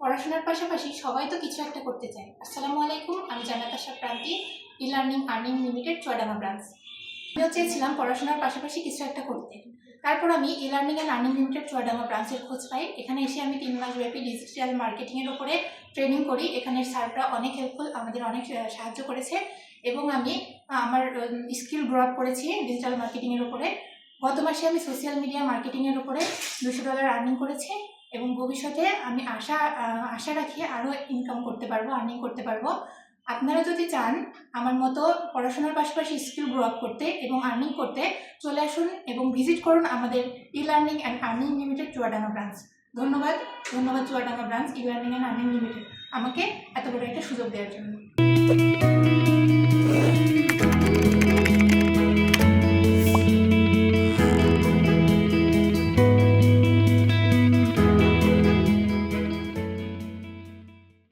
পড়াশোনার পাশাপাশি সবাই তো কিছু একটা করতে চায়। আসসালামু আলাইকুম, আমি Jannat Asha Pranti, e learning earning limited Chuadanga branch. আমিও চেয়েছিলাম পড়াশোনার পাশাপাশি কিছু একটা করতে। তারপর আমি e learning and earning limited Chuadanga ব্রাঞ্চের খোঁজ পাই। এখানে এসে আমি 3 মাস ব্যাপী ডিজিটাল মার্কেটিংয়ের উপরে ট্রেনিং করি। এখানের স্যাররা অনেক হেল্পফুল, আমাদের অনেক সাহায্য করেছে এবং আমি আমার স্কিল গ্রো আপ করেছি ডিজিটাল মার্কেটিংয়ের উপরে। গত মাসে আমি সোশ্যাল মিডিয়া মার্কেটিংয়ের উপরে $200 আর্নিং করেছি এবং ভবিষ্যতে আমি আশা রাখি আরও ইনকাম করতে পারবো, আর্নিং করতে পারবো। আপনারা যদি চান আমার মতো পড়াশোনার পাশাপাশি স্কিল গ্রো আপ করতে এবং আর্নিং করতে, চলে আসুন এবং ভিজিট করুন আমাদের e learning and earning limited Chuadanga branch. ধন্যবাদ Chuadanga branch e learning and earning limited আমাকে এত বড় একটা সুযোগ দেওয়ার জন্য।